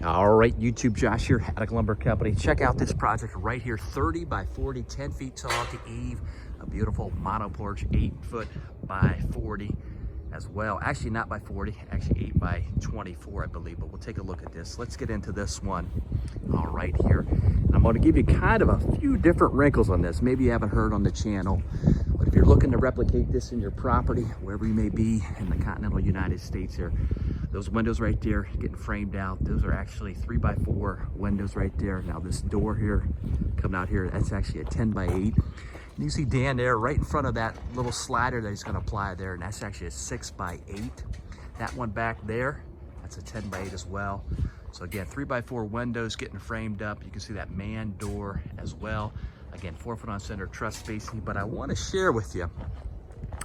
All right, YouTube, Josh here, Attic Lumber Company. Check out this project right here, 30 by 40, 10 feet tall to eave. A beautiful mono porch, 8 foot by 40 as well. Actually not by 40, actually 8 by 24, I believe, but we'll take a look at this. Let's get into this one. All right, here. I'm gonna give you kind of a few different wrinkles on this. Maybe you haven't heard on the channel, but if you're looking to replicate this in your property, wherever you may be in the continental United States here, those windows right there getting framed out, those are actually 3 by 4 windows right there. Now this door here, coming out here, that's actually a 10 by 8. And you see Dan there right in front of that little slider that he's gonna apply there, and that's actually a 6 by 8. That one back there, that's a 10 by 8 as well. So again, 3 by 4 windows getting framed up. You can see that man door as well. Again, 4 foot on center truss spacing, but I wanna share with you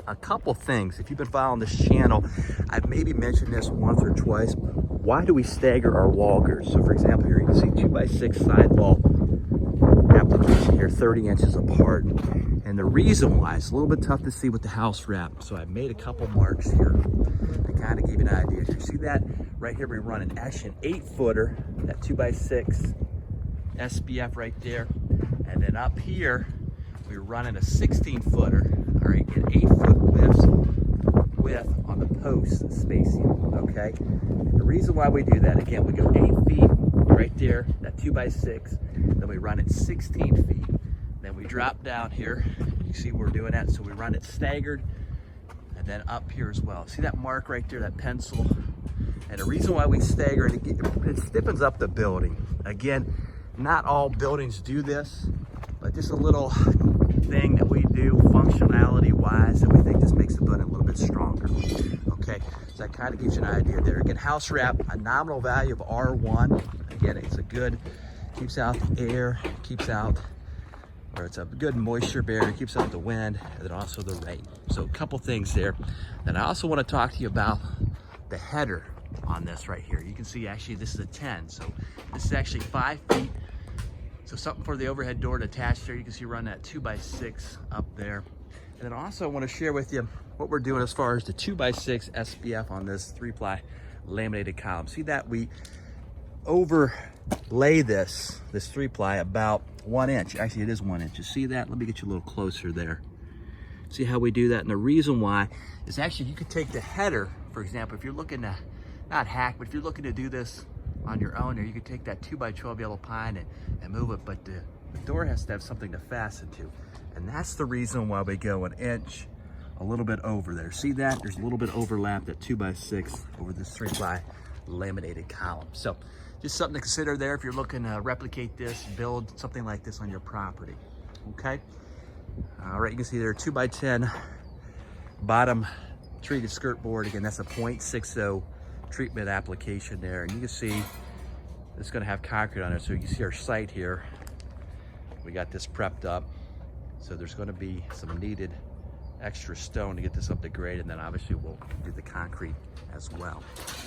a couple things. If you've been following this channel, I've maybe mentioned this once or twice. Why do we stagger our wall girts? So for example, here you can see 2 by 6 sidewall application here, 30 inches apart. And the reason why, it's a little bit tough to see with the house wrap. So I made a couple marks here to kind of give you an idea. You see that right here, we run an actually an 8 footer, that 2 by 6 SPF right there. And then up here, we're running a 16 footer. All right, get 8 foot width on the post spacing, okay? And the reason why we do that, again, we go 8 feet right there, that 2 by 6, then we run it 16 feet. Then we drop down here, you see we're doing that, so we run it staggered, and then up here as well. See that mark right there, that pencil? And the reason why we stagger it, it stiffens up the building. Again, not all buildings do this, but just a little thing that we do functionality wise that we think just makes the building a little bit stronger. Okay, so that kind of gives you an idea there. Again, house wrap, a nominal value of R1. Again, it's a good, keeps out the air, keeps out, or it's a good moisture barrier, keeps out the wind, and then also the rain. So a couple things there. And I also want to talk to you about the header on this right here. You can see actually this is a 10, so this is actually 5 feet. So something for the overhead door to attach there. You can see run that 2 by 6 up there. And then also I want to share with you what we're doing as far as the 2 by 6 SPF on this 3-ply laminated column. See that we overlay this 3-ply about 1 inch. Actually, it is 1 inch. You see that? Let me get you a little closer there. See how we do that? And the reason why is actually you could take the header, for example, if you're looking to, not hack, but if you're looking to do this on your own, or you could take that 2 by 12 yellow pine and move it, but the door has to have something to fasten to. And that's the reason why we go 1 inch a little bit over there. See that? There's a little bit overlap, that 2 by 6 over this 3-ply laminated column. So just something to consider there if you're looking to replicate this, build something like this on your property, okay? All right, you can see there 2 by 10 bottom treated skirt board. Again, that's a 0.60 treatment application there. And you can see it's gonna have concrete on it. So you can see our site here. We got this prepped up. So there's gonna be some needed extra stone to get this up to grade. And then obviously we'll do the concrete as well.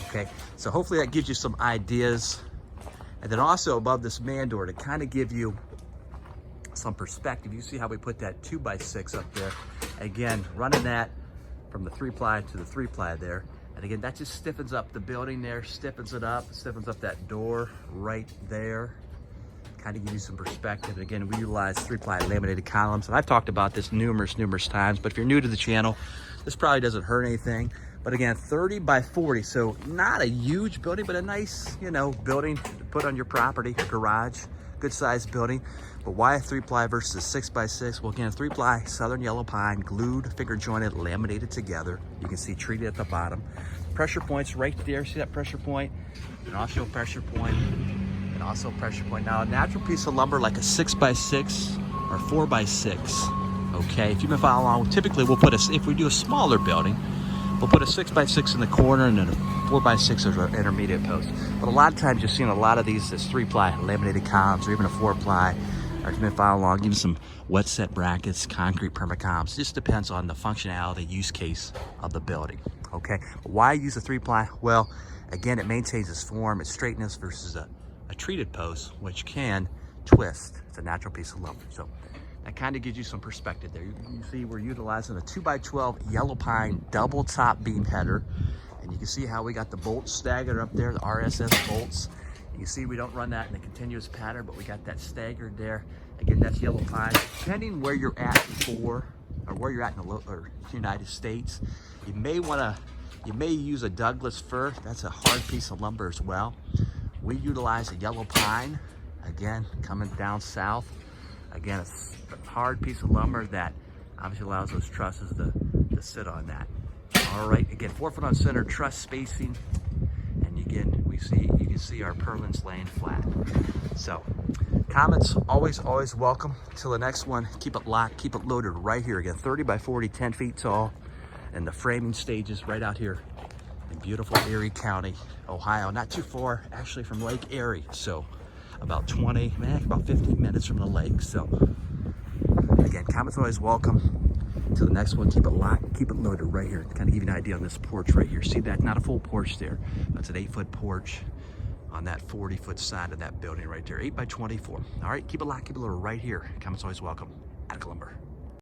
Okay, so hopefully that gives you some ideas. And then also above this man door to kind of give you some perspective. You see how we put that 2 by 6 up there. Again, running that from the 3-ply to the 3-ply there. And again, that just stiffens up the building there, stiffens it up, stiffens up that door right there. Kind of give you some perspective. And again, we utilize 3-ply laminated columns. And I've talked about this numerous times, but if you're new to the channel, this probably doesn't hurt anything. But again, 30 by 40, so not a huge building, but a nice, you know, building to put on your property, garage, good sized building. But why a 3-ply versus a 6 by 6? Well, again, 3-ply southern yellow pine, glued, finger jointed, laminated together. You can see treated at the bottom. Pressure points right there. See that pressure point? And also a pressure point. And also a pressure point. Now, a natural piece of lumber like a 6 by 6 or 4 by 6. Okay, if you've been following along, typically we'll put if we do a smaller building, we'll put a 6 by 6 in the corner and then a 4 by 6 as an intermediate post. But a lot of times you're seeing a lot of these as 3-ply laminated columns or even a 4-ply. Or if you've been following along, even some wet set brackets, concrete permacolumns. Just depends on the functionality, use case of the building, okay? But why use a 3-ply? Well, again, it maintains its form, its straightness versus a treated post, which can twist. It's a natural piece of lumber. So that kind of gives you some perspective there. You see we're utilizing a 2 by 12 yellow pine double top beam header. And you can see how we got the bolts staggered up there, the RSS bolts. You can see we don't run that in a continuous pattern, but we got that staggered there. Again, that's yellow pine. Depending where you're at or where you're at in the United States, you may use a Douglas fir. That's a hard piece of lumber as well. We utilize a yellow pine, again, coming down south. Again, it's a hard piece of lumber that obviously allows those trusses to sit on that. All right, again, 4 foot on center, truss spacing. And again, you can see our purlins laying flat. So comments always welcome. Till the next one, keep it locked, keep it loaded right here. Again, 30 by 40, 10 feet tall. And the framing stages right out here in beautiful Erie County, Ohio. Not too far actually from Lake Erie. So about 15 minutes from the lake. So again, comments always welcome. Till the next one, keep it locked, keep it loaded right here. Kind of give you an idea on this porch right here. See that? Not a full porch there. That's an 8-foot porch on that 40-foot side of that building right there. 8 by 24. All right, keep it locked, keep it loaded right here. Comments always welcome. Untitled Lumber.